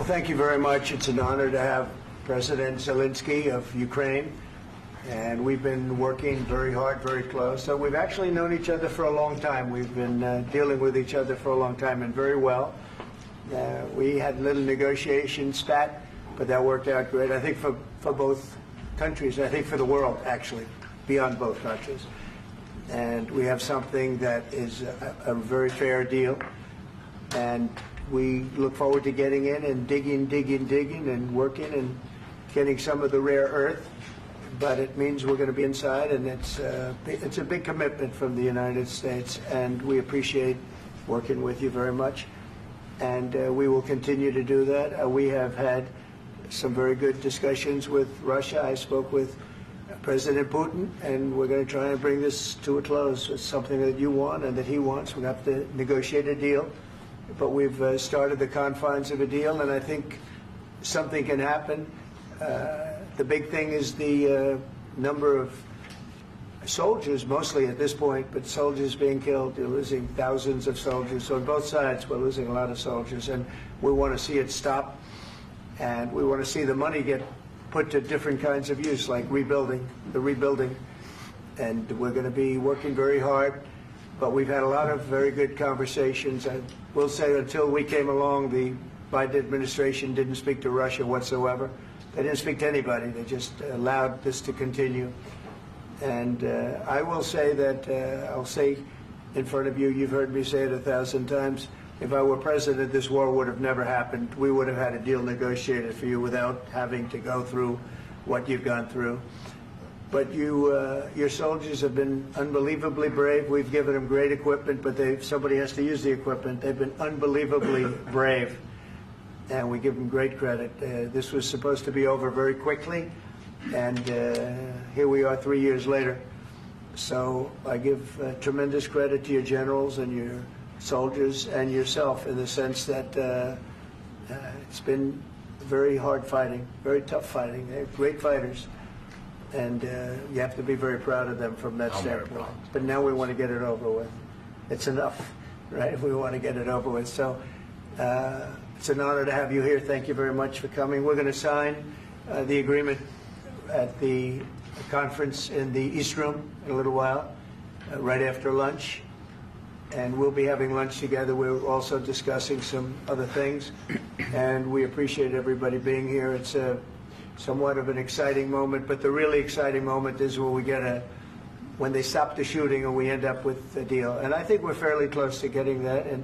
thank you very much. It's an honor to have President Zelensky of Ukraine, and we've been working very hard, very close. So we've actually known each other for a long time. We've been dealing with each other for a long time, and very well. We had a little negotiation spat, but that worked out great. I think for both countries, I think for the world, actually, beyond both countries. And we have something that is a very fair deal. And we look forward to getting in and digging and working and getting some of the rare earth. But it means we're going to be inside, and it's a big commitment from the United States, and we appreciate working with you very much. And we will continue to do that. We have had some very good discussions with Russia. I spoke with President Putin, and we're going to try and bring this to a close. It's something that you want and that he wants. We're going to have to negotiate a deal. But we've started the confines of a deal, and I think something can happen. The big thing is the number of soldiers, mostly at this point, but soldiers being killed. You're losing thousands of soldiers. So on both sides, we're losing a lot of soldiers, and we want to see it stop. And we want to see the money get put to different kinds of use, like rebuilding. And we're going to be working very hard. But we've had a lot of very good conversations. I will say until we came along, the Biden administration didn't speak to Russia whatsoever. They didn't speak to anybody. They just allowed this to continue. And I will say that, I'll say in front of you, you've heard me say it 1,000 times, if I were president, this war would have never happened. We would have had a deal negotiated for you without having to go through what you've gone through. But your soldiers have been unbelievably brave. We've given them great equipment, but somebody has to use the equipment. They've been unbelievably brave, and we give them great credit. This was supposed to be over very quickly, and here we are 3 years later. So I give tremendous credit to your generals and your soldiers and yourself in the sense that it's been very hard fighting, very tough fighting. They're great fighters. And you have to be very proud of them from that standpoint. But now we want to get it over with. It's enough, right? We want to get it over with. So it's an honor to have you here. Thank you very much for coming. We're going to sign the agreement at the conference in the East Room in a little while, right after lunch. And we'll be having lunch together. We're also discussing some other things. And we appreciate everybody being here. It's somewhat of an exciting moment, but the really exciting moment is when we when they stop the shooting and we end up with a deal. And I think we're fairly close to getting that, and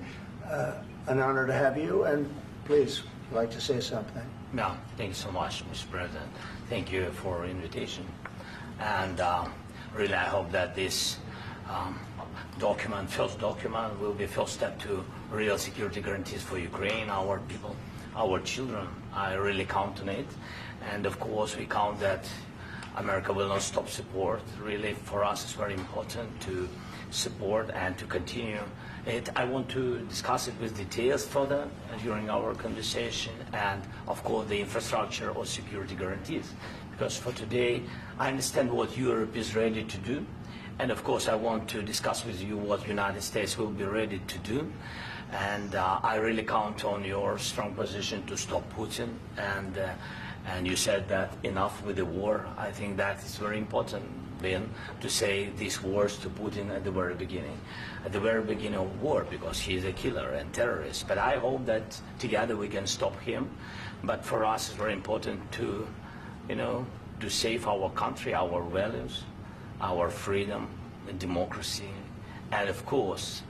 an honor to have you. And please, if you'd like to say something. No, thank you so much, Mr. President. Thank you for the invitation. And really, I hope that this first document, will be a first step to real security guarantees for Ukraine, our people, our children. I really count on it. And of course, we count that America will not stop support. Really, for us, it's very important to support and to continue it. I want to discuss it with details further during our conversation, and of course, the infrastructure or security guarantees. Because for today, I understand what Europe is ready to do, and of course, I want to discuss with you what the United States will be ready to do. And I really count on your strong position to stop Putin. And you said that enough with the war. I think that is very important, Ben, to say these words to Putin at the very beginning of war, because he is a killer and terrorist. But I hope that together we can stop him. But for us, it's very important to, to save our country, our values, our freedom, democracy, and of course,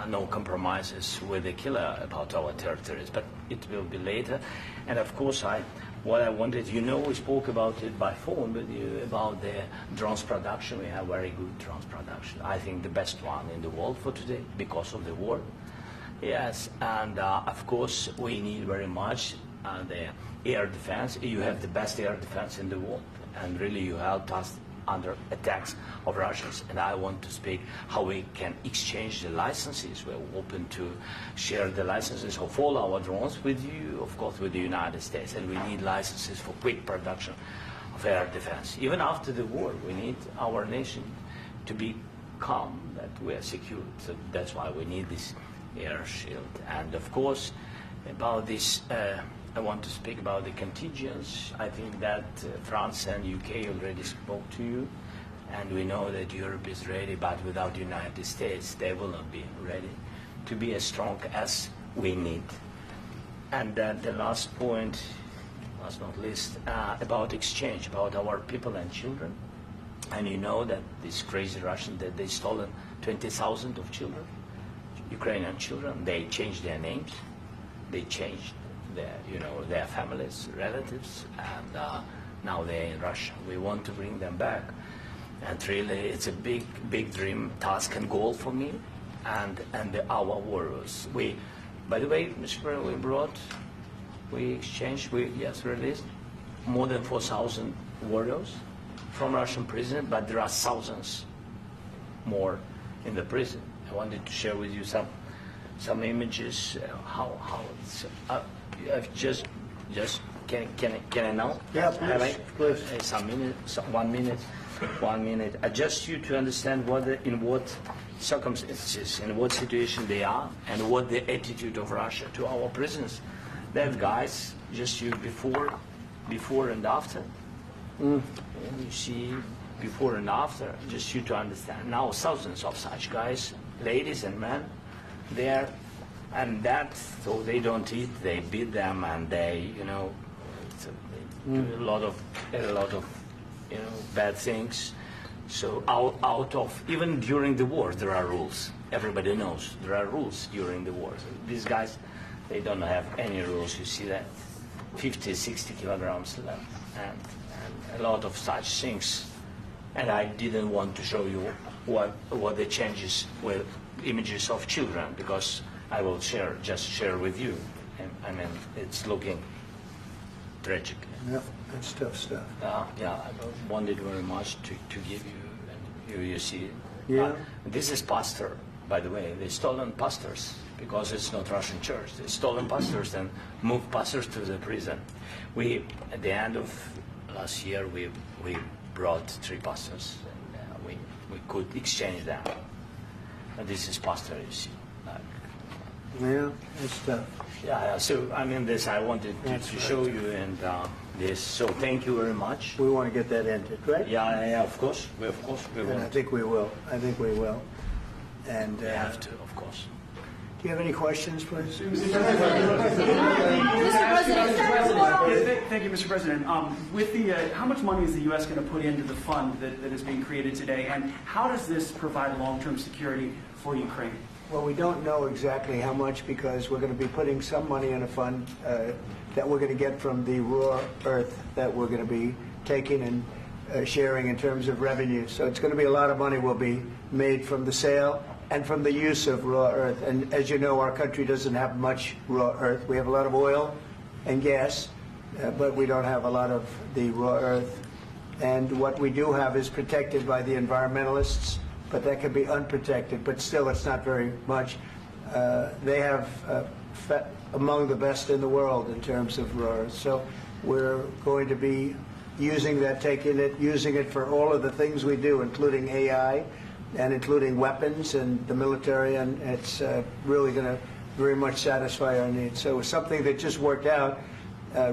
no compromises with the killer about our territories. But it will be later. And of course, what I wanted, we spoke about it by phone with you, about the drones production. We have very good drones production. I think the best one in the world for today because of the war. Yes, and of course, we need very much the air defense. You have the best air defense in the world, and really you helped us under attacks of Russians. And I want to speak how we can exchange the licenses. We're open to share the licenses of all our drones with you, of course, with the United States. And we need licenses for quick production of air defense. Even after the war, we need our nation to be calm, that we are secure. So that's why we need this air shield. And of course, About this, I want to speak about the contingents. I think that France and UK already spoke to you, and we know that Europe is ready, but without the United States, they will not be ready to be as strong as we need. And then the last point, last not least, about exchange, about our people and children. And you know that these crazy Russians, that they stolen 20,000 of children, Ukrainian children. They changed their names, they changed their families, relatives, and now they're in Russia. We want to bring them back, and really, it's a big dream, task, and goal for me, and our warriors. By the way, Mr. President, we exchanged, released more than 4,000 warriors from Russian prison, but there are thousands more in the prison. I wanted to share with you some images. How it's. I've just can I now? Yeah, please. Some minutes, 1 minute, 1 minute. Just you to understand in what circumstances, in what situation they are, and what the attitude of Russia to our prisoners. That guys, just you before and after. And you see before and after, just you to understand. Now thousands of such guys, ladies and men, there, and that, so they don't eat, they beat them, and they, do a lot of bad things. So out of, even during the war, there are rules. Everybody knows there are rules during the war. So these guys, they don't have any rules. You see that 50, 60 kilograms left, and a lot of such things. And I didn't want to show you what the changes with images of children, because I will just share with you. And I mean, it's looking tragic. Yeah, that's tough stuff. Yeah, I wanted very much to give you, and you see it. Yeah. This is pastor, by the way. They stolen pastors, because it's not Russian church. They stolen pastors and moved pastors to the prison. At the end of last year, we brought 3 pastors, and we could exchange them. And this is pastor, you see. Yeah, it's tough. Yeah, so I mean, this I wanted to show you, and this. So thank you very much. We want to get that ended, right? Yeah, of course. We And will. I think we will. And We have to, of course. do you have any questions, please? Thank you, Mr. President. With the, how much money is the U.S. going to put into the fund that is being created today, and how does this provide long-term security for Ukraine? Well, we don't know exactly how much, because we're going to be putting some money in a fund that we're going to get from the raw earth that we're going to be taking and sharing in terms of revenue. So it's going to be a lot of money will be made from the sale and from the use of raw earth. And as you know, our country doesn't have much raw earth. We have a lot of oil and gas, but we don't have a lot of the raw earth. And what we do have is protected by the environmentalists, but that can be unprotected, but still it's not very much. They have among the best in the world in terms of raw earth. So we're going to be using that, using it for all of the things we do, including AI and including weapons and the military, and it's really going to very much satisfy our needs. So it's something that just worked out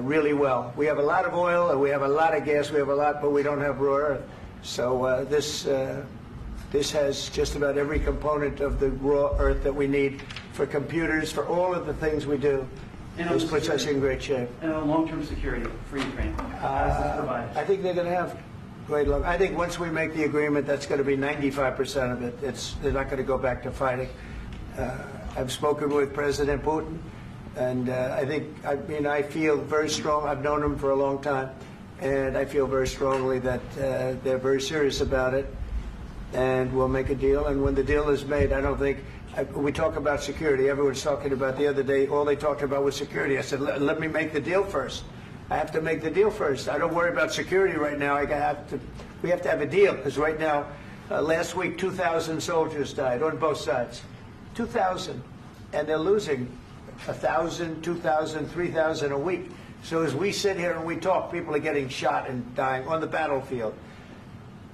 really well. We have a lot of oil and we have a lot of gas, but we don't have raw earth. So this has just about every component of the raw earth that we need for computers, for all of the things we do. This puts us in great shape. And on long-term security for Ukraine, how does this provide? I think they're going to have great luck. I think once we make the agreement, that's going to be 95% of it. They're not going to go back to fighting. I've spoken with President Putin, and I feel very strong. I've known him for a long time, and I feel very strongly that they're very serious about it, and we'll make a deal. And when the deal is made, I don't think we talk about security. Everyone's talking about the other day. All they talked about was security. I said, let me make the deal first. I have to make the deal first. I don't worry about security right now. We have to have a deal, because right now, last week, 2,000 soldiers died on both sides. 2,000, and they're losing 1,000, 2,000, 3,000 a week. So as we sit here and we talk, people are getting shot and dying on the battlefield.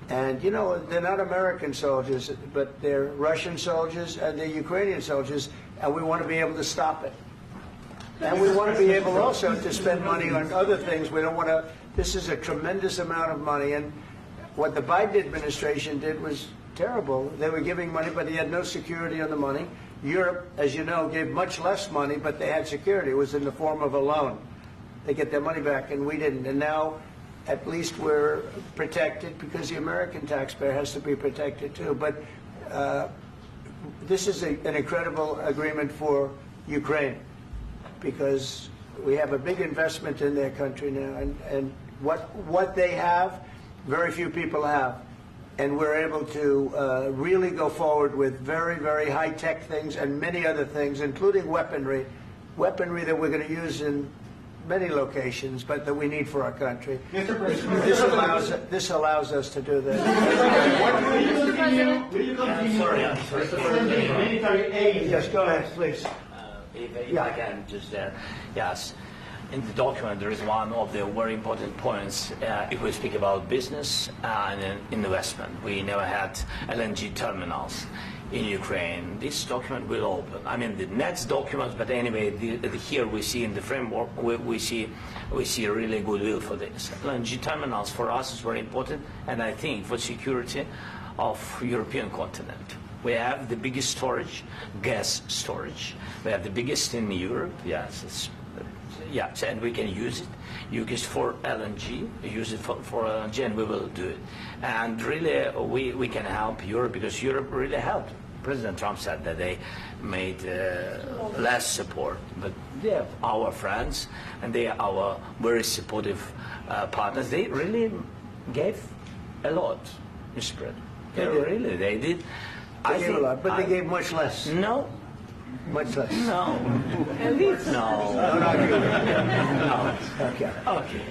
And, they're not American soldiers, but they're Russian soldiers and they're Ukrainian soldiers, and we want to be able to stop it. And we want to be able also to spend money on other things. We don't want to, this is a tremendous amount of money. And what the Biden administration did was terrible. They were giving money, but they had no security on the money. Europe, as you know, gave much less money, but they had security. It was in the form of a loan. They get their money back, and we didn't. And now, at least we're protected because the American taxpayer has to be protected too. But this is an incredible agreement for Ukraine because we have a big investment in their country now, and what they have, very few people have. And we're able to really go forward with very, very high-tech things and many other things, including weaponry that we're going to use in many locations, but that we need for our country. Mr. President, This allows us to do this. will you continue sending military aid? Yes, go ahead, please. If I can just, yes. In the document, there is one of the very important points. If we speak about business and investment, we never had LNG terminals in Ukraine. This document will open. I mean, the next document, but anyway, here we see in the framework, we see really goodwill for this. LNG terminals for us is very important, and I think for security of European continent. We have the biggest storage, gas storage. We have the biggest in Europe. Yes, yes, and we can use it. Use it for LNG, use it for LNG, and we will do it. And really, we can help Europe because Europe really helped. President Trump said that they made less support, but they are our friends, and they are our very supportive partners. They really gave a lot, Mr. President. They did. They gave a lot, but they gave much less. No. Much less. No. No. No. Okay. Okay.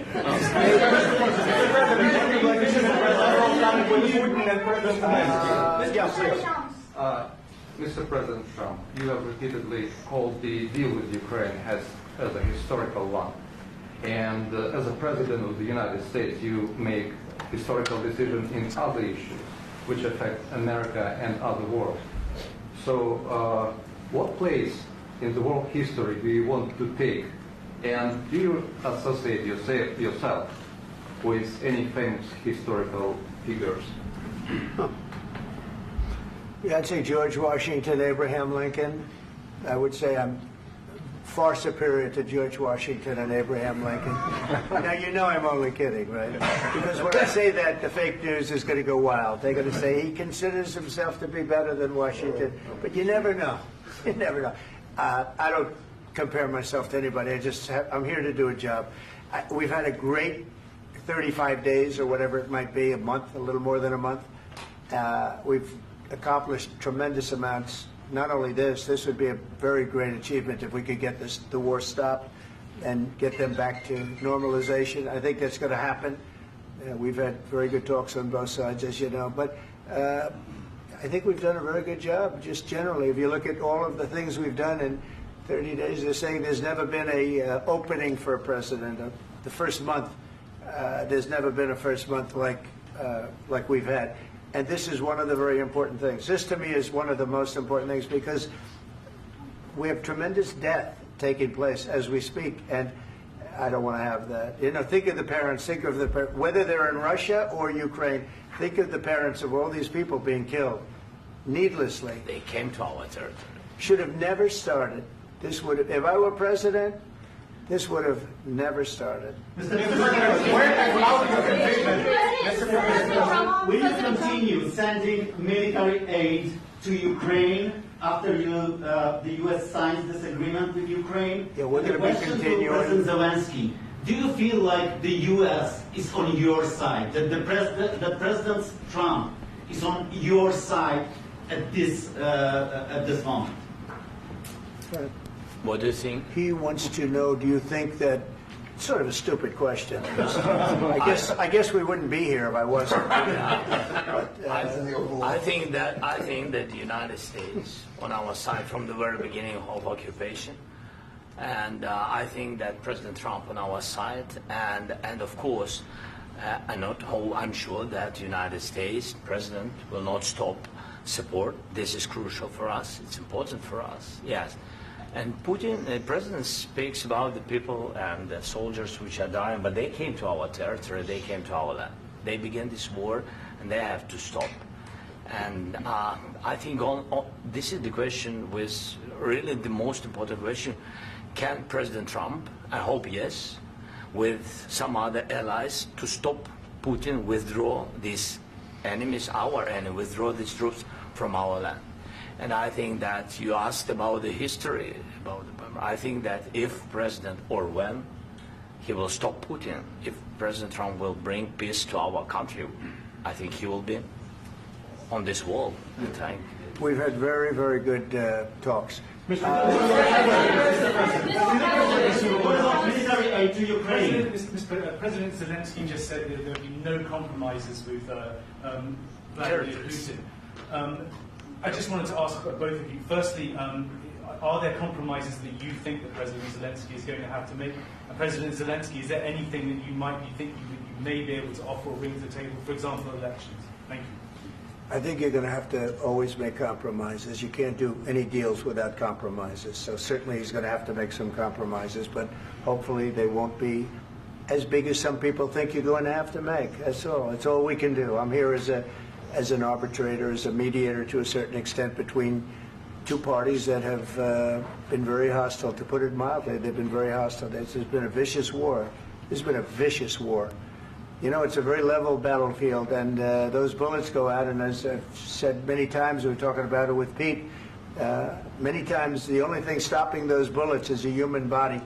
Mr. President Trump, you have repeatedly called the deal with Ukraine as a historical one. And as a President of the United States, you make historical decisions in other issues which affect America and other world. So what place in the world history do you want to take? And do you associate yourself with any famous historical figures? Yeah, I'd say George Washington, Abraham Lincoln. I would say I'm far superior to George Washington and Abraham Lincoln. Now, you know I'm only kidding, right? Because when I say that, the fake news is going to go wild. They're going to say he considers himself to be better than Washington. But you never know. You never know. I don't compare myself to anybody. I'm here to do a job. We've had a great 35 days or whatever it might be, a month, a little more than a month. We've accomplished tremendous amounts. Not only this would be a very great achievement if we could get the war stopped and get them back to normalization. I think that's going to happen. We've had very good talks on both sides, as you know. But I think we've done a very good job, just generally. If you look at all of the things we've done in 30 days, they're saying there's never been a opening for a president. The first month, there's never been a first month like we've had. And this is one of the very important things. This, to me, is one of the most important things because we have tremendous death taking place as we speak, and I don't want to have that. You know, think of the parents, whether they're in Russia or Ukraine, think of the parents of all these people being killed needlessly. They came to our territory. Should have never started. This would have, if I were president, this would have never started. Mr. President, where has allowed your commitment? Mr. President, will you continue sending military aid to Ukraine after the U.S. signs this agreement with Ukraine? Yeah, we're going to be continuing. To President Zelensky, do you feel like the U.S. is on your side? That President Trump is on your side at this moment? What do you think? He wants to know, do you think that, sort of a stupid question. I guess we wouldn't be here if I wasn't. I think that the United States on our side from the very beginning of occupation, and I think that President Trump on our side, and of course, I'm sure that the United States President will not stop support. This is crucial for us. It's important for us. Yes. And Putin, the president speaks about the people and the soldiers which are dying, but they came to our territory, they came to our land. They began this war, and they have to stop. And I think this is the question, with really the most important question. Can President Trump, I hope yes, with some other allies, to stop Putin, withdraw these enemies, our enemy, withdraw these troops from our land? And I think that you asked about the history, I think that if President, or when, he will stop Putin, if President Trump will bring peace to our country, I think he will be on this wall in time. We've had very, very good talks. Military aid to Ukraine. President Zelensky just said that there will be no compromises with Vladimir Putin. I just wanted to ask both of you. Firstly, are there compromises that you think that President Zelensky is going to have to make? And President Zelensky, is there anything that you might be thinking that you may be able to offer or bring to the table, for example, elections? Thank you. I think you're going to have to always make compromises. You can't do any deals without compromises. So certainly he's going to have to make some compromises, but hopefully they won't be as big as some people think you're going to have to make. That's all. That's all we can do. I'm here as an arbitrator, as a mediator to a certain extent between two parties that have been very hostile. To put it mildly, they've been very hostile. There's been a vicious war. There's been a vicious war. You know, it's a very level battlefield, and those bullets go out, and as I've said many times, we were talking about it with Pete, many times the only thing stopping those bullets is a human body.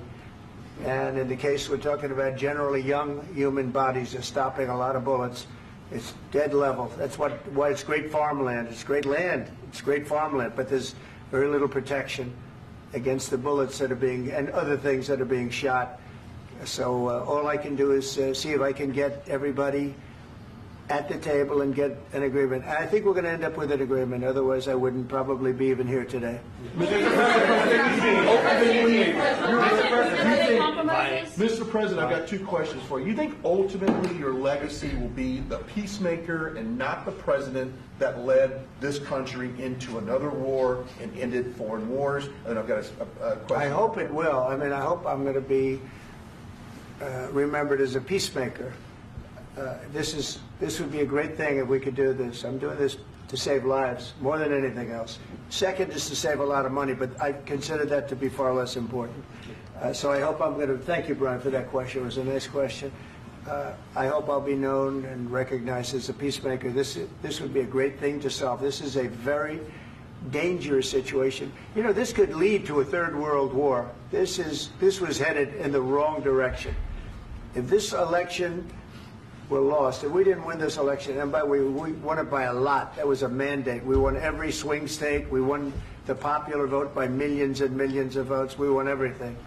And in the case we're talking about, generally young human bodies are stopping a lot of bullets. It's dead level. That's why it's great farmland. It's great land. It's great farmland, but there's very little protection against the bullets that are being, and other things that are being shot. So all I can do is see if I can get everybody at the table and get an agreement. And I think we're going to end up with an agreement. Otherwise, I wouldn't probably be even here today. Mr. President, I've got two questions for you. You think ultimately your legacy will be the peacemaker and not the president that led this country into another war and ended foreign wars? And I've got a question. I hope it will. I mean, I hope I'm going to be remembered as a peacemaker. This would be a great thing if we could do this. I'm doing this to save lives more than anything else. Second is to save a lot of money, but I consider that to be far less important. So I hope I'm going to, thank you, Brian, for that question. It was a nice question. I hope I'll be known and recognized as a peacemaker. This would be a great thing to solve. This is a very dangerous situation. You know, this could lead to a third world war. This was headed in the wrong direction. If this election were lost, if we didn't win this election, and we won it by a lot, that was a mandate. We won every swing state. We won the popular vote by millions and millions of votes. We won everything.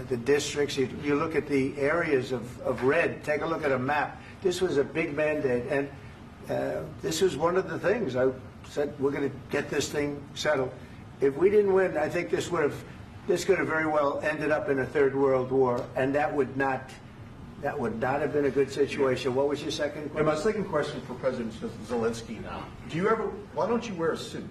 The districts, you look at the areas of red, take a look at a map. This was a big mandate, and this was one of the things. I said, we're going to get this thing settled. If we didn't win, I think this could have very well ended up in a third world war, and that would not have been a good situation. What was your second question? And my second question for President Zelensky. Why don't you wear a suit?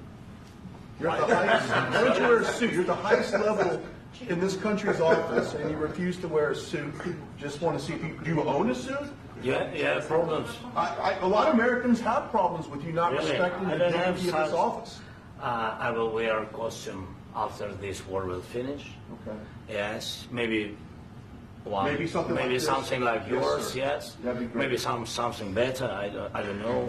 You're at the highest, why don't you wear a suit? You're at the highest level in this country's office, and you refuse to wear a suit. Just want to see if do you own a suit? Yeah, problems. A lot of Americans have problems with you not Really? respecting the dignity of this office. I will wear a costume after this war will finish. Okay. Yes, maybe one. Maybe something like this. Something like Yes, yours. sir. Yes. That'd be great. Maybe something better. I don't know.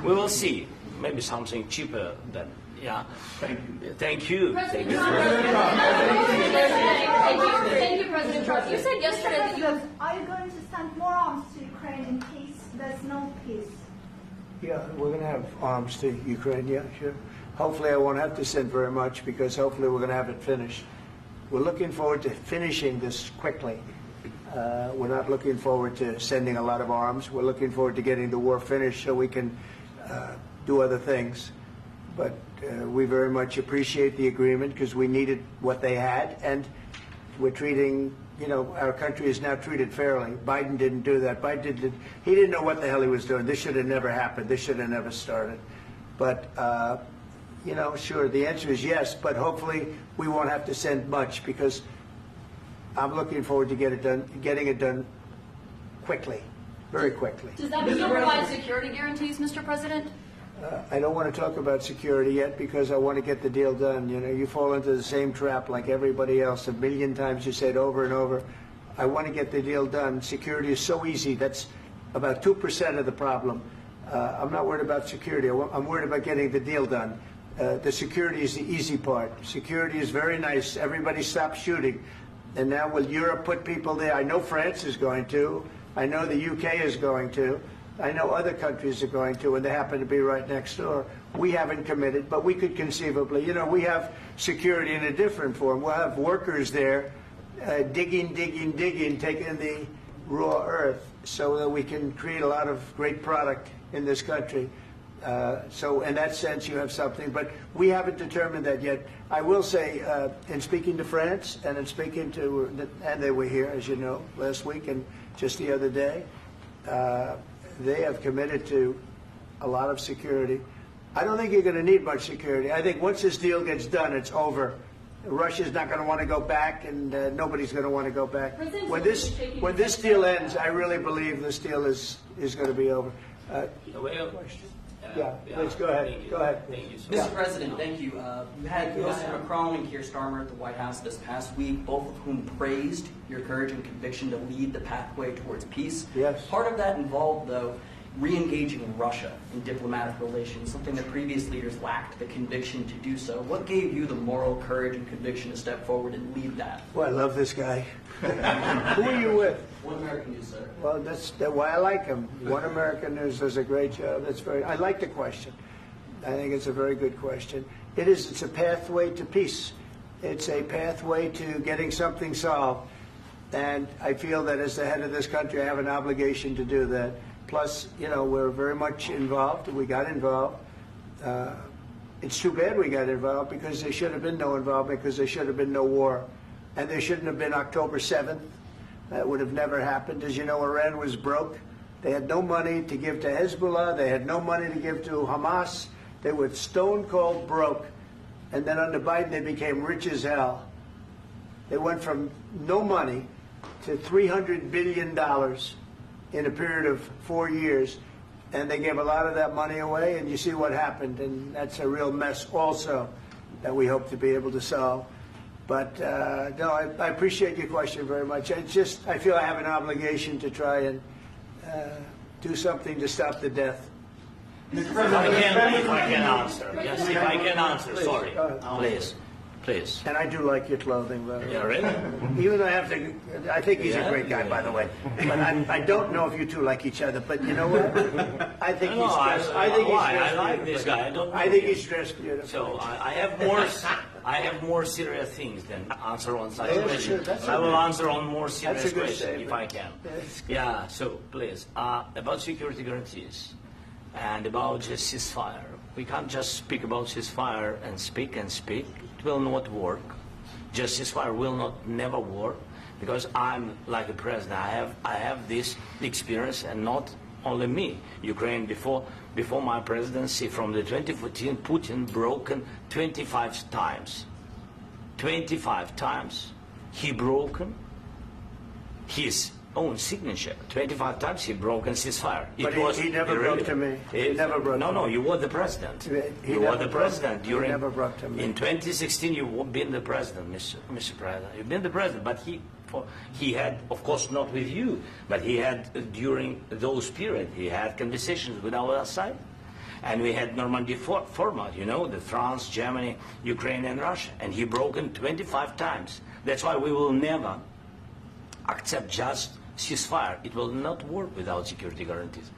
We will see. Maybe something cheaper than. Yeah. Thank you. Thank you. President Thank you. Trump. Thank you, President Trump. You said yesterday that you have. Are you going to send more arms to Ukraine in case there's no peace? Yeah, we're going to have arms to Ukraine, yeah, sure. Hopefully I won't have to send very much, because hopefully we're going to have it finished. We're looking forward to finishing this quickly. We're not looking forward to sending a lot of arms. We're looking forward to getting the war finished so we can do other things. But we very much appreciate the agreement, because we needed what they had, and we're treating, you know, our country is now treated fairly. Biden didn't do that. He didn't know what the hell he was doing. This should have never happened. This should have never started. But you know, sure, the answer is yes, but hopefully we won't have to send much because I'm looking forward to getting it done quickly, very quickly. Does that mean you'll provide security guarantees, Mr. President? I don't want to talk about security yet because I want to get the deal done. You know, you fall into the same trap like everybody else. A million times you said over and over, I want to get the deal done. Security is so easy. That's about 2% of the problem. I'm not worried about security. I'm worried about getting the deal done. The security is the easy part. Security is very nice. Everybody stopped shooting. And now will Europe put people there? I know France is going to. I know the UK is going to. I know other countries are going to, and they happen to be right next door. We haven't committed, but we could conceivably. You know, we have security in a different form. We'll have workers there digging, taking the raw earth so that we can create a lot of great product in this country. So in that sense, you have something, but we haven't determined that yet. I will say, in speaking to France and in speaking to, and they were here, as you know, last week and just the other day, they have committed to a lot of security. I don't think you're going to need much security. I think once this deal gets done, it's over. Russia's not going to want to go back, and nobody's going to want to go back. When this deal ends, I really believe this deal is going to be over. Yeah, please go ahead. Go ahead. Thank you so Mr. President, thank you. You had Mr. Macron and Keir Starmer at the White House this past week, both of whom praised your courage and conviction to lead the pathway towards peace. Yes. Part of that involved, though, re-engaging Russia in diplomatic relations, something that previous leaders lacked the conviction to do so. What gave you the moral courage and conviction to step forward and lead that? Well, I love this guy. Who are you with? One American News, sir. Well, that's why I like him. One American News does a great job. I like the question. I think it's a very good question. It's a pathway to peace. It's a pathway to getting something solved. And I feel that as the head of this country, I have an obligation to do that. Plus, you know, we're very much involved. We got involved. It's too bad we got involved because there should have been no involvement because there should have been no war. And there shouldn't have been October 7th. That would have never happened. As you know, Iran was broke. They had no money to give to Hezbollah. They had no money to give to Hamas. They were stone cold broke. And then under Biden, they became rich as hell. They went from no money to $300 billion in a period of 4 years. And they gave a lot of that money away, and you see what happened. And that's a real mess also that we hope to be able to solve. But no, I appreciate your question very much. I feel I have an obligation to try and do something to stop the death. If I can answer. Yes, if I can answer. Please, Sorry. go ahead. Please. And I do like your clothing, by the way. Yeah, really? Even though I think he's a great guy, by the way. But I don't know if you two like each other. But you know what? I think he's dressed. I like this guy. I don't know. I think he's dressed beautiful. So I have more serious things than answer on such Yeah, questions. sure, that's I will okay. answer on more serious That's a good questions statement. if I can. That's good. Yeah. So please, about security guarantees and about just ceasefire. We can't just speak about ceasefire and speak and speak. It will not work. Just ceasefire will not never work because I'm like a president. I have this experience, and not only me. Ukraine before my presidency, from the 2014, Putin broken 25 times. 25 times he broken his own signature. 25 times he broken ceasefire. But he never broke to me. He never broke to me. No, you were the president. He You were never the broke- president he during. never broke to me. In 2016, you've been the president, Mr. President. You've been the president, but he had, of course, not with you, but he had during those periods. He had conversations with our side, and we had Normandy format. You know, the France, Germany, Ukraine, and Russia, and he broken 25 times. That's why we will never accept just ceasefire. It will not work without security guarantees.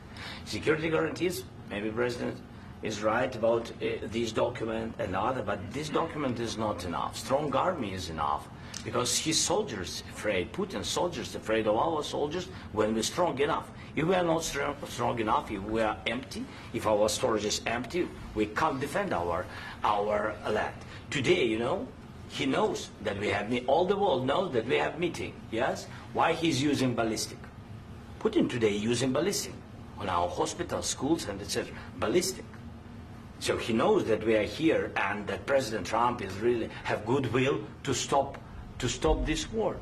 Security guarantees, maybe President is right about this document and other, but this document is not enough. Strong army is enough because his soldiers afraid, Putin's soldiers afraid of our soldiers when we're strong enough. If we are not strong enough, if we are empty, if our storage is empty, we can't defend our land. Today, you know, he knows that we have, all the world knows that we have meeting, yes? Why he's using ballistic? Putin today using ballistic on our hospitals, schools, and etc. Ballistic. So he knows that we are here and that President Trump is really have goodwill to stop this war.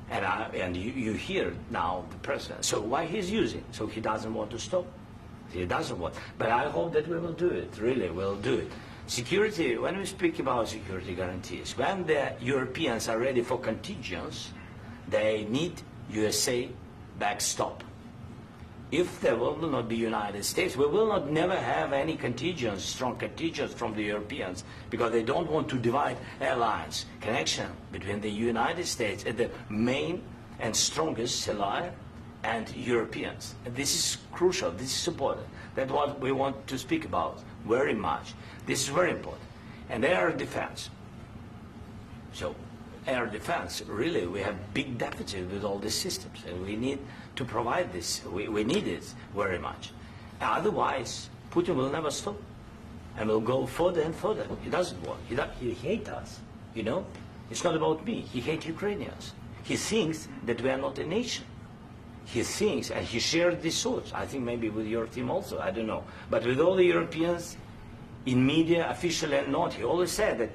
And you hear now the president. So why he's using? So he doesn't want to stop. He doesn't want. But I hope that we will do it. Really, we'll do it. Security. When we speak about security guarantees, when the Europeans are ready for contingents, they need USA backstop. If there will not be United States, we will not never have any contingents, strong contingents from the Europeans, because they don't want to divide alliance connection between the United States and the main and strongest ally and Europeans. And this is crucial. This is important. That's what we want to speak about very much. This is very important. And air defense. So air defense, really, we have big deficit with all these systems, and we need to provide this. We need it very much. Otherwise, Putin will never stop, and will go further and further. He doesn't want. He hates us, you know? It's not about me. He hates Ukrainians. He thinks that we are not a nation. He thinks, and he shared these thoughts, I think maybe with your team also, I don't know. But with all the Europeans, in media, officially and not, he always said that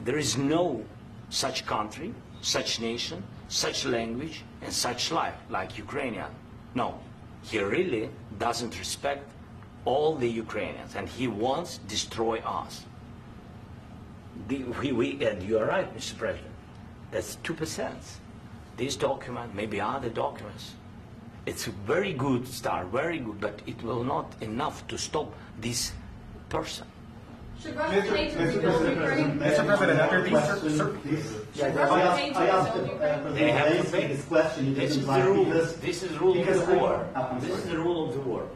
there is no such country, such nation, such language, and such life like Ukrainian. No, he really doesn't respect all the Ukrainians, and he wants to destroy us. And you are right, Mr. President. That's 2%. This document, maybe other documents, it's a very good start, very good, but it will not enough to stop this person. Should Russia pay to rebuild Ukraine? Mr. President, under these Should Russia pay to rebuild Ukraine? They have to pay. this question. This is the rule. This is the rule of the war. This is the rule of the war.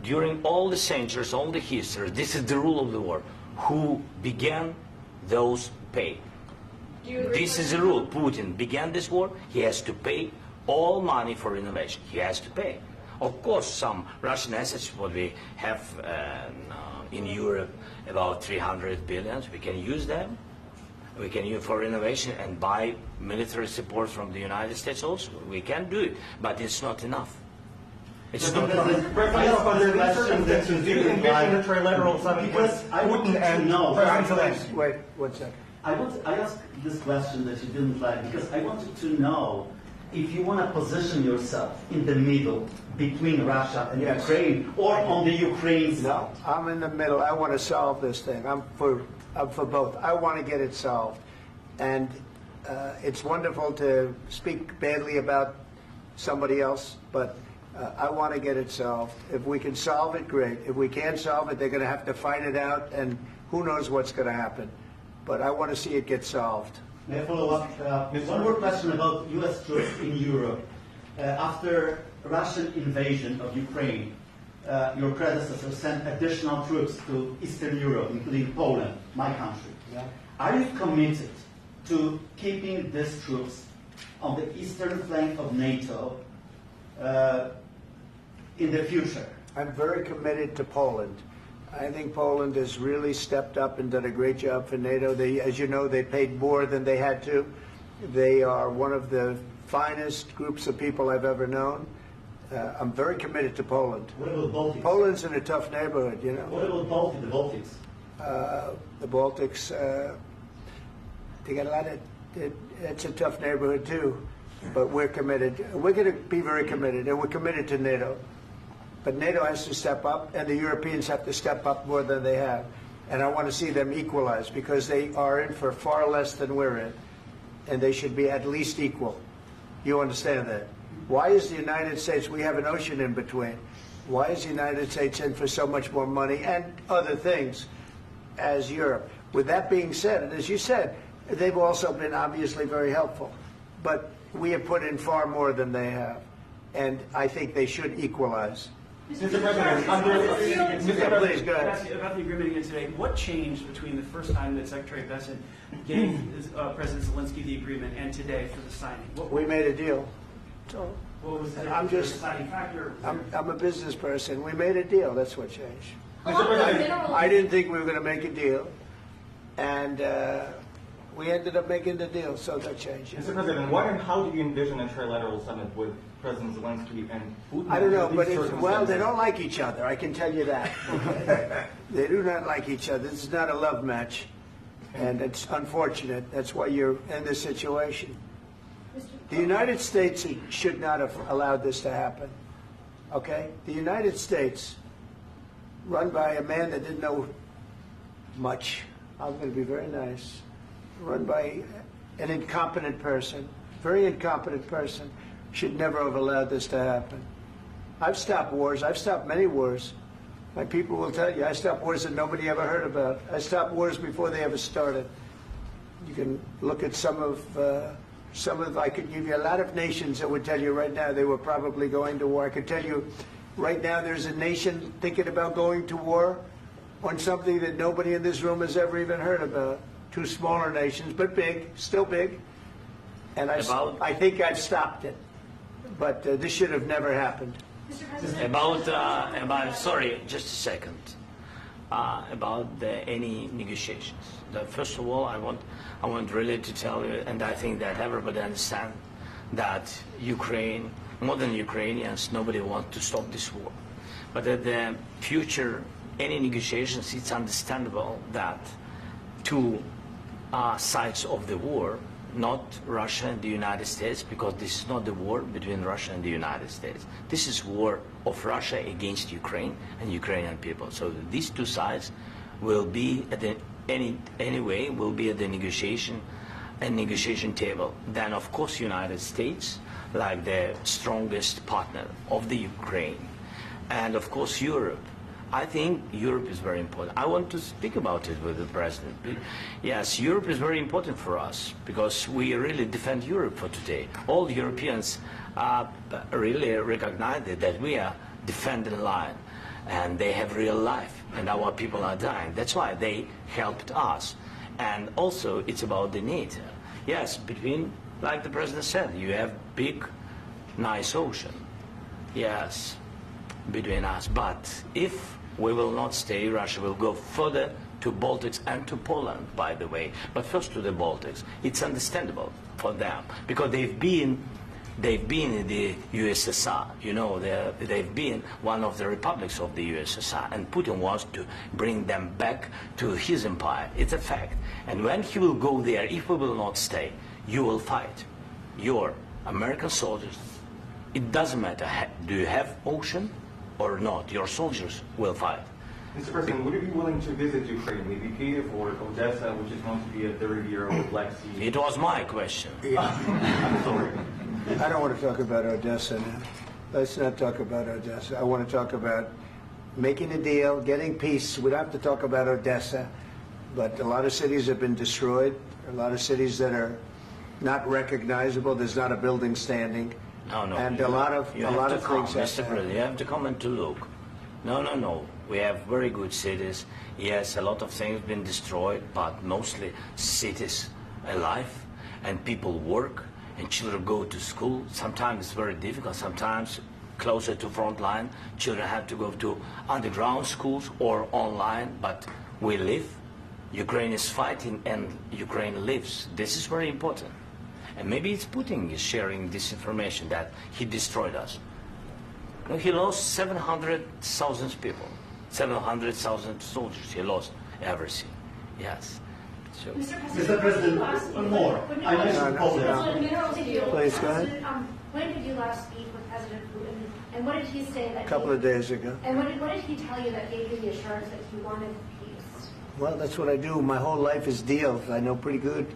During all the centuries, all the history, this is the rule of the war. Who began, those pay. Do you agree This with is the that? rule. Putin began this war. He has to pay all money for innovation. He has to pay. Of course, some Russian assets, what we have in Europe, about 300 billion, we can use them. We can use for innovation and buy military support from the United States also. We can do it, but it's not enough. It's not enough. Do you envision a trilateral summit because I want to know. Wait, 1 second. I asked this question that you didn't like because I wanted to know if you want to position yourself in the middle between Russia and Yes. Ukraine or on the Ukraine's. No, I'm in the middle. I want to solve this thing. I'm for both. I want to get it solved. And it's wonderful to speak badly about somebody else, but I want to get it solved. If we can solve it, great. If we can't solve it, they're going to have to fight it out, and who knows what's going to happen. But I want to see it get solved. May I follow up? One more question about U.S. troops in Europe. After Russian invasion of Ukraine, your predecessor sent additional troops to Eastern Europe, including Poland, my country. Yeah. Are you committed to keeping these troops on the eastern flank of NATO in the future? I'm very committed to Poland. I think Poland has really stepped up and done a great job for NATO. They, as you know, they paid more than they had to. They are one of the finest groups of people I've ever known. I'm very committed to Poland. What about Baltics? Poland's in a tough neighborhood, you know. What about the Baltics? The Baltics, they got a lot of, it's a tough neighborhood too. But we're committed. We're going to be very committed, and we're committed to NATO. But NATO has to step up, and the Europeans have to step up more than they have. And I want to see them equalize, because they are in for far less than we're in. And they should be at least equal. You understand that? Why is the United States, we have an ocean in between. Why is the United States in for so much more money and other things as Europe? With that being said, and as you said, they've also been obviously very helpful. But we have put in far more than they have. And I think they should equalize. Mr. President, Please, go ahead. about the agreement again today, what changed between the first time that Secretary Bessent gave President Zelensky the agreement and today for the signing? We made a deal. What was the I'm just- deciding factor? I'm a business person. We made a deal. That's what changed. Along with minerals. I didn't think we were going to make a deal, and we ended up making the deal, so that changed. Mr. President, what and how do you envision a trilateral summit with President Zelensky and Putin. I don't know, under but these well, they circumstances? don't like each other. I can tell you that. They do not like each other. This is not a love match, and it's unfortunate. That's why you're in this situation. The United States should not have allowed this to happen. Okay? The United States, run by a man that didn't know much, I'm going to be very nice, run by an incompetent person, very incompetent person, should never have allowed this to happen. I've stopped wars. I've stopped many wars. My people will tell you, I stopped wars that nobody ever heard about. I stopped wars before they ever started. You can look at some of, I could give you a lot of nations that would tell you right now they were probably going to war. I could tell you right now there's a nation thinking about going to war on something that nobody in this room has ever even heard about. Two smaller nations, but big, still big. And I think I've stopped it. But this should have never happened. Mr. President, Sorry, just a second. About any negotiations. First of all, I want really to tell you, and I think that everybody understands that Ukraine, more than Ukrainians, nobody wants to stop this war. But at the future, any negotiations, it's understandable that two sides of the war, not Russia and the United States, because this is not the war between Russia and the United States. This is war of Russia against Ukraine and Ukrainian people. So these two sides will be at the anyway will be at the negotiation table. Then of course United States, like the strongest partner of the Ukraine, and of course Europe. I think Europe is very important. I want to speak about it with the President. Yes, Europe is very important for us because we really defend Europe for today. All Europeans really recognize that we are defending line and they have real life and our people are dying. That's why they helped us. And also it's about the NATO. Yes, between, like the President said, you have big, nice ocean. Yes, between us. But if we will not stay, Russia will go further to Baltics and to Poland, by the way. But first to the Baltics. It's understandable for them because they've been in the USSR. You know, they've been one of the republics of the USSR, and Putin wants to bring them back to his empire. It's a fact. And when he will go there, if we will not stay, you will fight. Your American soldiers, it doesn't matter, do you have ocean or not, your soldiers will fight. Mr. President, would you be willing to visit Ukraine, maybe Kyiv or Odessa, which is known to be a 30-year-old Black Sea? It was my question. I'm sorry. I don't want to talk about Odessa now. Let's not talk about Odessa. I want to talk about making a deal, getting peace. We don't have to talk about Odessa, but a lot of cities have been destroyed. A lot of cities that are not recognizable. There's not a building standing. No, and a lot of things. Mr. President, you have to come and to look. No. We have very good cities. Yes, a lot of things have been destroyed, but mostly cities alive, and people work, and children go to school. Sometimes it's very difficult. Sometimes closer to front line, children have to go to underground schools or online. But we live. Ukraine is fighting, and Ukraine lives. This is very important. And maybe it's Putin is sharing this information that he destroyed us. No, he lost 700,000 people, 700,000 soldiers. He lost everything. Yes. So. Mr. President, one more. I mentioned Poland. Please, go ahead. When did you last speak with President Putin, and what did he say that? A couple of days ago. And what did he tell you that gave you the assurance that he wanted peace? Well, that's what I do. My whole life is deals. I know pretty good.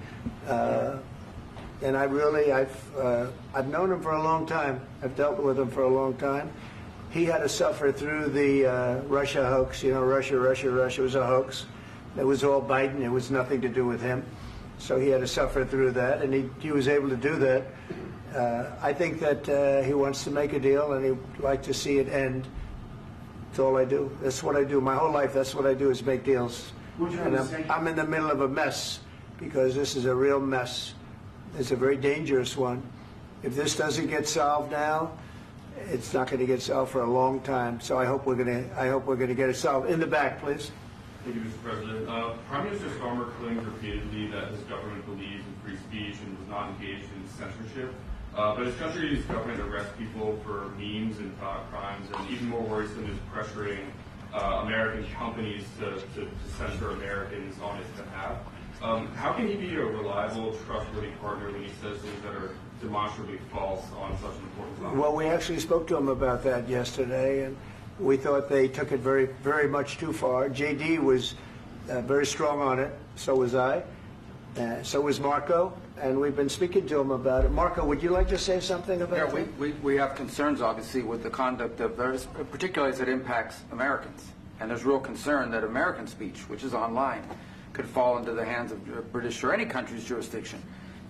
And I've known him for a long time. I've dealt with him for a long time. He had to suffer through the Russia hoax. You know, Russia was a hoax. It was all Biden. It was nothing to do with him. So he had to suffer through that, and he was able to do that. I think that he wants to make a deal, and he'd like to see it end. That's all I do. That's what I do. My whole life, that's what I do is make deals. And I'm in the middle of a mess because this is a real mess. It's a very dangerous one. If this doesn't get solved now, it's not going to get solved for a long time. So I hope we're going to get it solved. In the back, please. Thank you, Mr. President. Prime Minister Starmer claimed repeatedly that his government believes in free speech and was not engaged in censorship. But his country's government arrests people for memes and thought crimes, and even more worrisome is pressuring American companies to censor Americans on his behalf. How can he be a reliable, trustworthy partner when he says things that are demonstrably false on such an important topic? Well, we actually spoke to him about that yesterday, and we thought they took it very, very much too far. JD was very strong on it. So was I. So was Marco. And we've been speaking to him about it. Marco, would you like to say something about that? We have concerns, obviously, with the conduct of those, particularly as it impacts Americans. And there's real concern that American speech, which is online, could fall into the hands of British or any country's jurisdiction.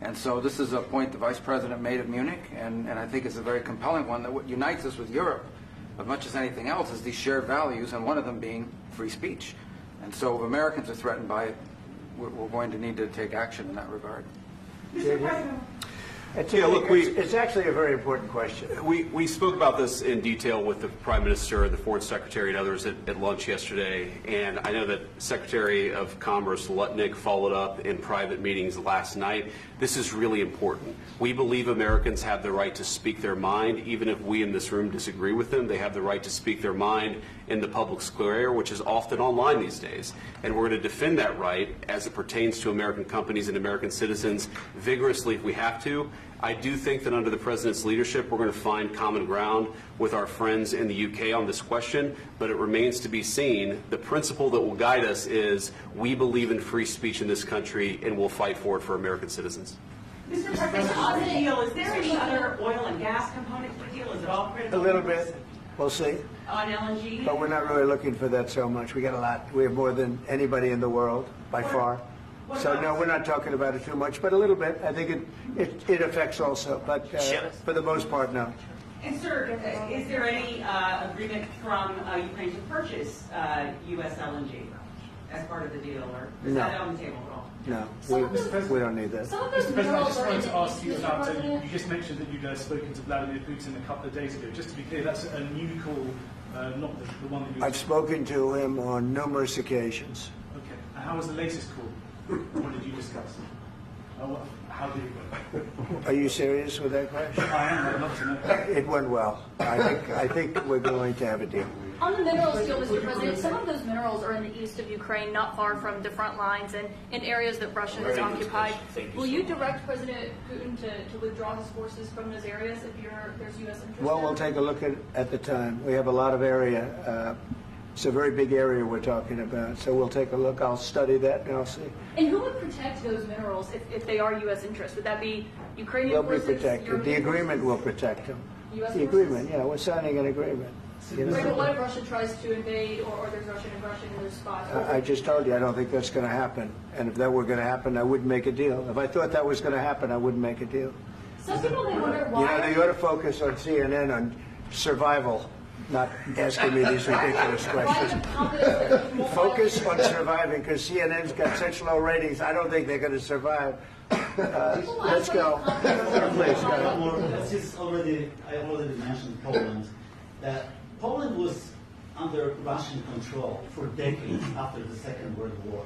And so this is a point the Vice President made at Munich, and I think it's a very compelling one that what unites us with Europe, as much as anything else, is these shared values, and one of them being free speech. And so if Americans are threatened by it, we're going to need to take action in that regard. Mr. President. It's actually a very important question. We spoke about this in detail with the Prime Minister, the Foreign Secretary, and others at lunch yesterday. And I know that Secretary of Commerce Lutnick followed up in private meetings last night. This is really important. We believe Americans have the right to speak their mind, even if we in this room disagree with them. They have the right to speak their mind in the public square, which is often online these days. And we're going to defend that right as it pertains to American companies and American citizens vigorously if we have to. I do think that under the President's leadership, we're going to find common ground with our friends in the UK on this question, but it remains to be seen. The principle that will guide us is we believe in free speech in this country, and we'll fight for it for American citizens. Mr. President, on the deal, is there any other oil and gas component to the deal? Is it all critical? A little bit. We'll see. On LNG? But we're not really looking for that so much. We got a lot. We have more than anybody in the world, by far. So no, we're not talking about it too much, but a little bit. I think it affects also, but for the most part, no. And sir, is there any agreement from Ukraine to purchase U.S. LNG as part of the deal, or is that on the table at all? No, we don't need that. Mr. President, I just wanted to ask you about, you just mentioned that you'd spoken to Vladimir Putin a couple of days ago. Just to be clear, that's a new call, not the one that you... I've spoken to him on numerous occasions. Okay. And how was the latest call? What did you discuss? How did it go? Are you serious with that question? I am. I'd love to know. It went well. I think we're going to have a deal. On the minerals deal, Mr. President, some of those minerals are in the east of Ukraine, not far from the front lines and in areas that Russia has occupied. Will you direct President Putin to withdraw his forces from those areas if there's U.S. interest? Well, we'll take a look at the time. We have a lot of area. It's a very big area we're talking about, so we'll take a look. I'll study that, and I'll see. And who would protect those minerals if they are U.S. interests? Would that be Ukrainian They'll forces? be protected. The agreement will protect them. U.S. The agreement, yeah, we're signing an agreement. Right, but what if Russia tries to invade or there's Russian aggression in those spots? I just told you I don't think that's going to happen. And if that were going to happen, I wouldn't make a deal. If I thought that was going to happen, I wouldn't make a deal. Some people may wonder why... They ought to focus on CNN on survival, not asking me these ridiculous questions. Focus on surviving, because CNN's got such low ratings, I don't think they're going to survive. Let's go. Please, go. I already mentioned Poland. Poland was under Russian control for decades after the Second World War.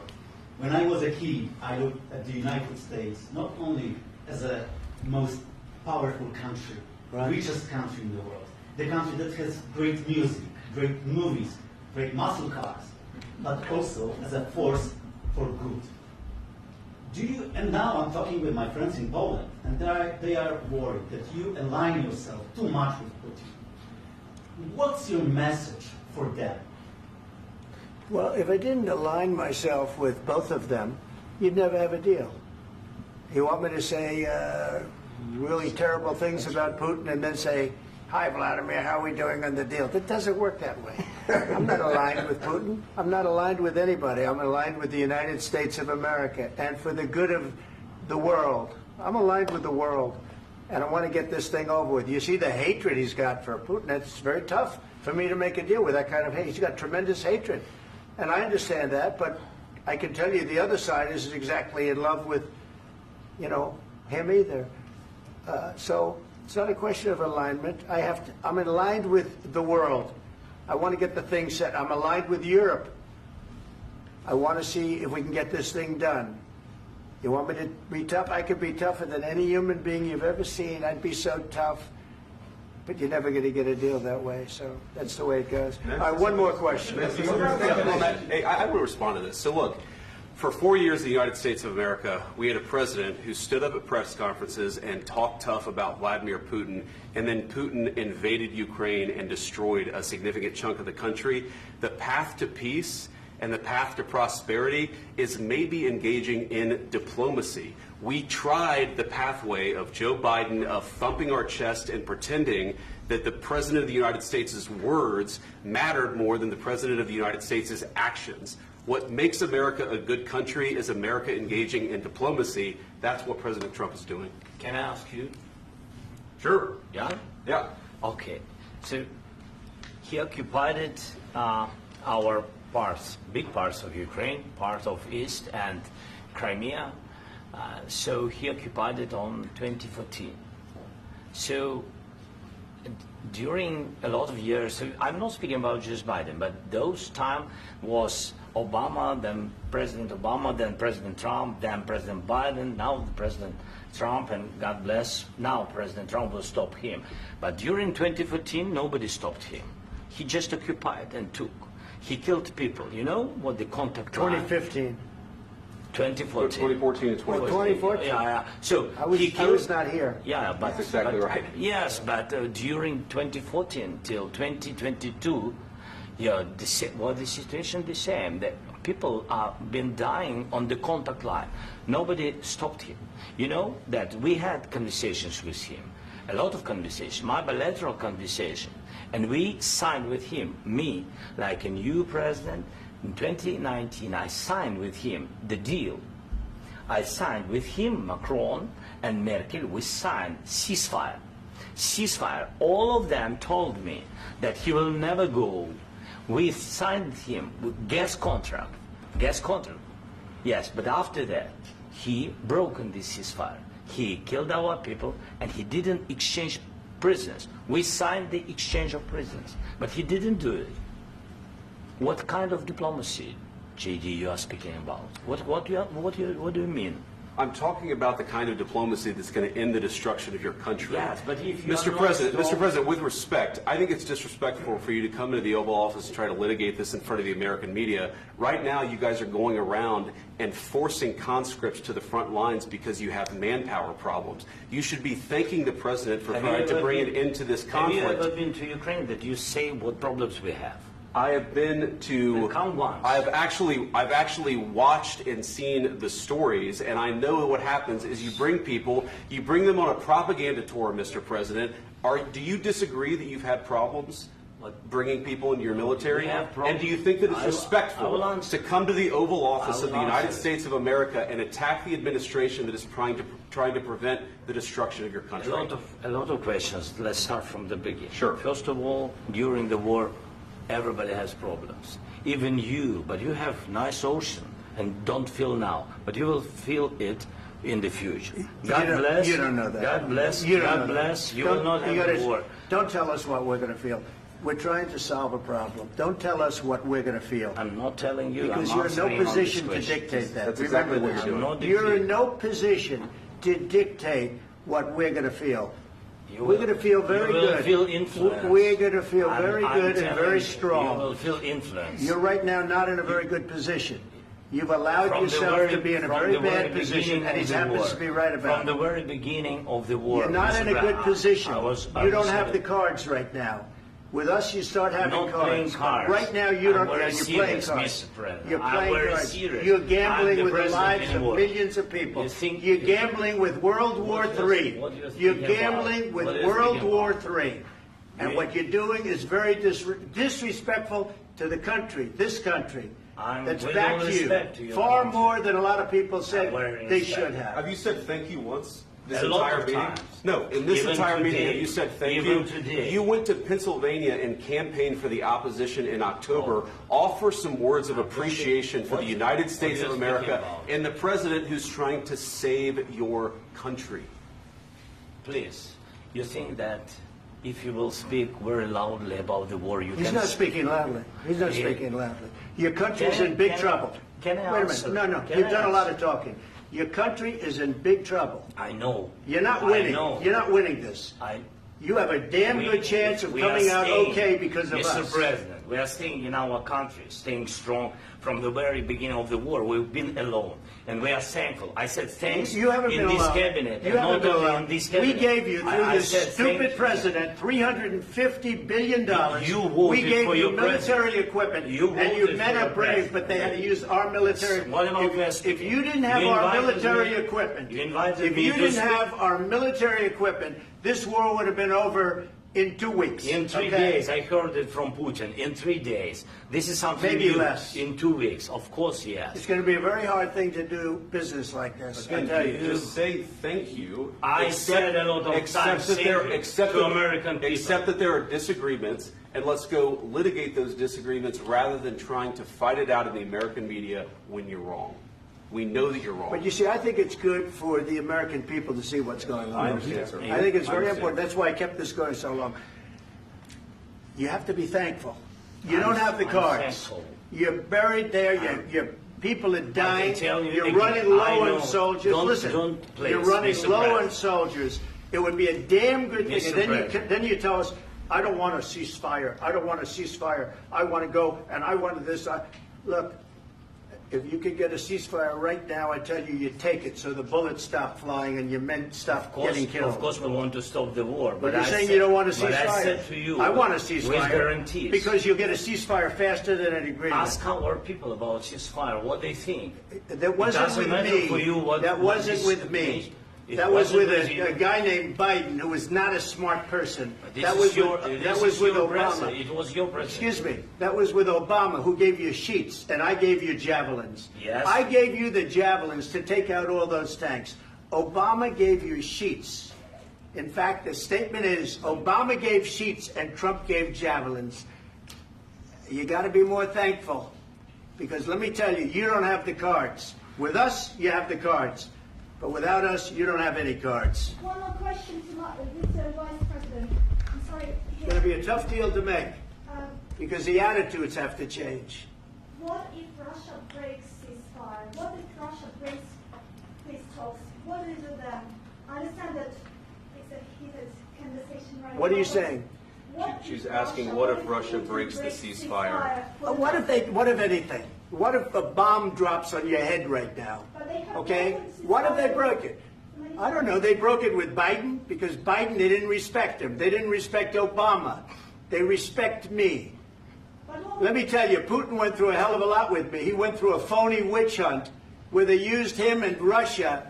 When I was a kid, I looked at the United States not only as a most powerful country, richest country in the world, the country that has great music, great movies, great muscle cars, but also as a force for good. And now I'm talking with my friends in Poland, and they are worried that you align yourself too much with Putin. What's your message for them? Well, if I didn't align myself with both of them, you'd never have a deal. You want me to say really terrible things about Putin and then say, "Hi, Vladimir, how are we doing on the deal?" That doesn't work that way. I'm not aligned with Putin. I'm not aligned with anybody. I'm aligned with the United States of America. And for the good of the world, I'm aligned with the world. And I want to get this thing over with. You see the hatred he's got for Putin. It's very tough for me to make a deal with that kind of hate. He's got tremendous hatred. And I understand that, but I can tell you the other side isn't exactly in love with, him either. So it's not a question of alignment. I'm aligned with the world. I want to get the thing set. I'm aligned with Europe. I want to see if we can get this thing done. You want me to be tough? I could be tougher than any human being you've ever seen. I'd be so tough. But you're never going to get a deal that way, so that's the way it goes. All right, one more question. Hey, I will respond to this. So look, for 4 years in the United States of America, we had a president who stood up at press conferences and talked tough about Vladimir Putin, and then Putin invaded Ukraine and destroyed a significant chunk of the country. The path to peace and the path to prosperity is maybe engaging in diplomacy. We tried the pathway of Joe Biden of thumping our chest and pretending that the President of the United States' words mattered more than the President of the United States' actions. What makes America a good country is America engaging in diplomacy. That's what President Trump is doing. Can I ask you? Sure. Yeah? Yeah. Okay. So he occupied our parts, big parts of Ukraine, part of East and Crimea. So he occupied it on 2014. So during a lot of years, so I'm not speaking about just Biden, but those time was Obama, then President Obama, then President Trump, then President Biden, now President Trump, and God bless, now President Trump will stop him. But during 2014, nobody stopped him. He just occupied and took. He killed people. You know what the contact line? 2015. 2014 and 2014. 2014. Yeah. So I was not here. Yeah, but that's exactly right. Yes, but during 2014 till 2022, yeah, the situation the same. The people have been dying on the contact line. Nobody stopped him. You know that we had conversations with him, a lot of conversations, my bilateral conversation, and we signed with him, me, like a new president. In 2019, I signed with him the deal. I signed with him, Macron and Merkel, we signed ceasefire. Ceasefire. All of them told me that he will never go. We signed him with gas contract. Gas contract. Yes, but after that, he broken this ceasefire. He killed our people and he didn't exchange prisoners. We signed the exchange of prisoners, but he didn't do it. What kind of diplomacy, JD, you are speaking about? What do you mean? I'm talking about the kind of diplomacy that's going to end the destruction of your country. Yes, but if you Mr. President, with respect, I think it's disrespectful for you to come into the Oval Office and try to litigate this in front of the American media. Right now, you guys are going around and forcing conscripts to the front lines because you have manpower problems. You should be thanking the President for trying to bring an end to this conflict. Have you ever been to Ukraine that you say what problems we have? I have been to. Count once. I've actually watched and seen the stories, and I know what happens is you bring them on a propaganda tour, Mr. President. Do you disagree that you've had problems bringing people into your military? And do you think that it's respectful to come to the Oval Office of the United States of America and attack the administration that is trying to prevent the destruction of your country? A lot of questions. Let's start from the beginning. Sure. First of all, during the war, everybody has problems. Even you, but you have nice ocean and don't feel now, but you will feel it in the future. God bless. You don't know that. God bless. You God bless. You will not have a war. Don't tell us what we're going to feel. We're trying to solve a problem. Don't tell us what we're going to feel. I'm not telling you. Because I'm you're in no answering on position this to question. dictate that. That's Remember exactly what this. you're doing. You're in no position to dictate what we're going to feel. You We're will- going to feel very you will good. Feel influenced. We're going to feel very I'm good and telling very you, strong. You will feel influenced. You're right now not in a very good position. You've allowed From the yourself very- to be in a from very the very bad position, beginning and he of the happens war. to be right about From the it. very beginning of the war. You're not Mr. in a good Brown, position. I You don't was- have the cards right now. With us, you start having not playing cards. cards. Right now, you I'm don't. very You're playing serious, cards. Mr. President. You're I'm playing very cards. serious. You're I'm gambling the with the president lives of anymore. millions of people. You think- You're gambling with World War What do you- III. what do you think You're about? gambling with What do you World think War about? III. And what you're doing is very disrespectful to the country, this country. I'm That's with back all to you. respect to your Far country. more than a lot of people said very they respect. should have. Have you said thank you once? This A lot entire of meeting? times. No, in this Even entire meeting, today. have you said thank Even you? today. You went to Pennsylvania and campaigned for the opposition in October. Offer some words of appreciation for the United States are of you America speaking about? and the president who's trying to save your country. Please, you think that if you will speak very loudly about the war, you He's can... not speaking loudly. He's not Yeah. speaking loudly. Your country's Can I- in big can I- trouble. can I Wait a answer? minute. No, Can you've I done a lot of answer? talking. Your country is in big trouble. I know. You're not winning. I know. You're not winning this. You have a damn good chance of coming out okay because of us. Mr. President, we are staying in our country, staying strong from the very beginning of the war. We've been alone, and we are thankful. I said thanks you haven't in been this alone. cabinet. You haven't been alone. In this cabinet. We gave you, through I this said stupid president, $350 billion. You voted we gave for you your military president. equipment, You and you voted men for are your brave, president. but they had to use our military. What about West? If you didn't have You our invited military me. equipment, You invited if me you to didn't speak. have our military equipment, this war would have been over in 2 weeks. In 3 days, I heard it from Putin. In 3 days, this is something Maybe new. less. In 2 weeks, of course, yes. It's going to be a very hard thing to do business like this. I Again, tell you. just say thank you. I said a lot of times that there, thank you except to that- American people. Except that there are disagreements, and let's go litigate those disagreements rather than trying to fight it out in the American media when you're wrong. We know that you're wrong. But you see, I think it's good for the American people to see what's going on. I understand, sir. I think it's I very understand. important. That's why I kept this going so long. You have to be thankful. You I'm- don't have the I'm cards. thankful. You're buried there. Your people are dying. tell you You're again, running I low know. on soldiers. Don't- Listen, don't please, you're running Mr. low on President. soldiers. It would be a damn good thing. Mr. And then President. then you tell us, I don't want a ceasefire. I don't want a ceasefire. I want to go and I want this. Look, if you could get a ceasefire right now, I tell you, you take it so the bullets stop flying and your men stop getting killed. Of course, we want to stop the war. But you're I saying said- you don't want a But ceasefire. I said to you, I want a with ceasefire. guarantees. Because you'll get a ceasefire faster than an agreement. Ask our people about ceasefire, what they think. That wasn't It doesn't with matter me. for you what, that what wasn't is- with me. It That was wasn't with you. a guy named Biden, who was not a smart person. This That is was your, with, this that was is with your Obama. president. It was your president. Excuse me. That was with Obama, who gave you sheets, and I gave you javelins. Yes. I gave you the javelins to take out all those tanks. Obama gave you sheets. In fact, the statement is Obama gave sheets and Trump gave javelins. You got to be more thankful, because let me tell you, you don't have the cards. With us, you have the cards. But without us, you don't have any cards. One more question to Mr. Vice President. I'm sorry. It's going to be a tough deal to make, Um, because the attitudes have to change. What if Russia breaks ceasefire? What if Russia breaks peace talks? What do you do then? I understand that it's a heated conversation right now. What are you but saying? what She's if asking, what if Russia breaks the ceasefire? What if anything? What if a bomb drops on your head right now? But they have Okay? broken ceasefire. What if they broke it? I don't know. They broke it with Biden because Biden, they didn't respect him. They didn't respect Obama. They respect me. Let me tell you, Putin went through a hell of a lot with me. He went through a phony witch hunt where they used him and Russia.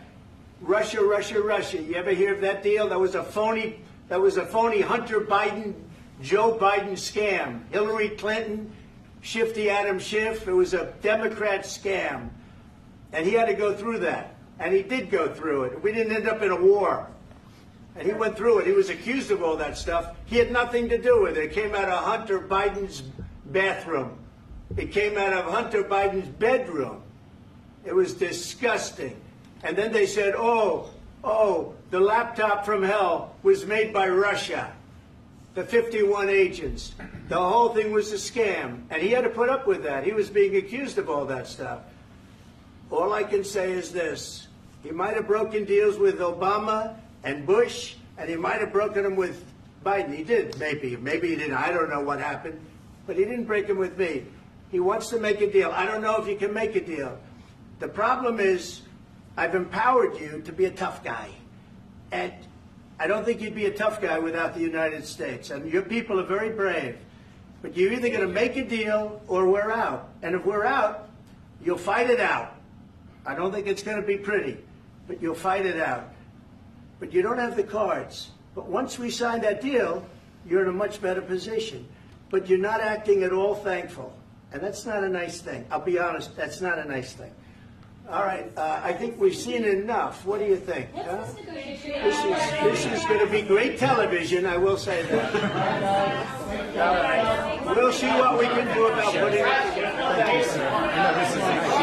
Russia. You ever hear of that deal? That was a phony Hunter Biden, Joe Biden scam. Hillary Clinton, Shifty Adam Schiff. It was a Democrat scam. And he had to go through that. And he did go through it. We didn't end up in a war. And he went through it. He was accused of all that stuff. He had nothing to do with it. It came out of Hunter Biden's bathroom. It came out of Hunter Biden's bedroom. It was disgusting. And then they said, oh, the laptop from hell was made by Russia. The 51 agents. The whole thing was a scam. And he had to put up with that. He was being accused of all that stuff. All I can say is this. He might have broken deals with Obama and Bush, and he might have broken them with Biden. He did, maybe. Maybe he didn't. I don't know what happened. But he didn't break them with me. He wants to make a deal. I don't know if you can make a deal. The problem is, I've empowered you to be a tough guy. And I don't think you'd be a tough guy without the United States. And your people are very brave. But you're either going to make a deal or we're out. And if we're out, you'll fight it out. I don't think it's going to be pretty, but you'll fight it out. But you don't have the cards. But once we sign that deal, you're in a much better position. But you're not acting at all thankful. And that's not a nice thing. I'll be honest, that's not a nice thing. All right, I think we've seen enough. What do you think? Huh? This is going to be great television, I will say that. All right. We'll see what we can do about putting it together. Thanks. And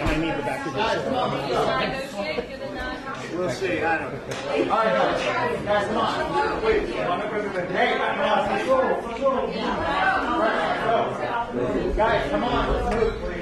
I need the back of the We'll see. I don't know. All right, guys, come on. Wait, hey, guys, come on. Let's move, please.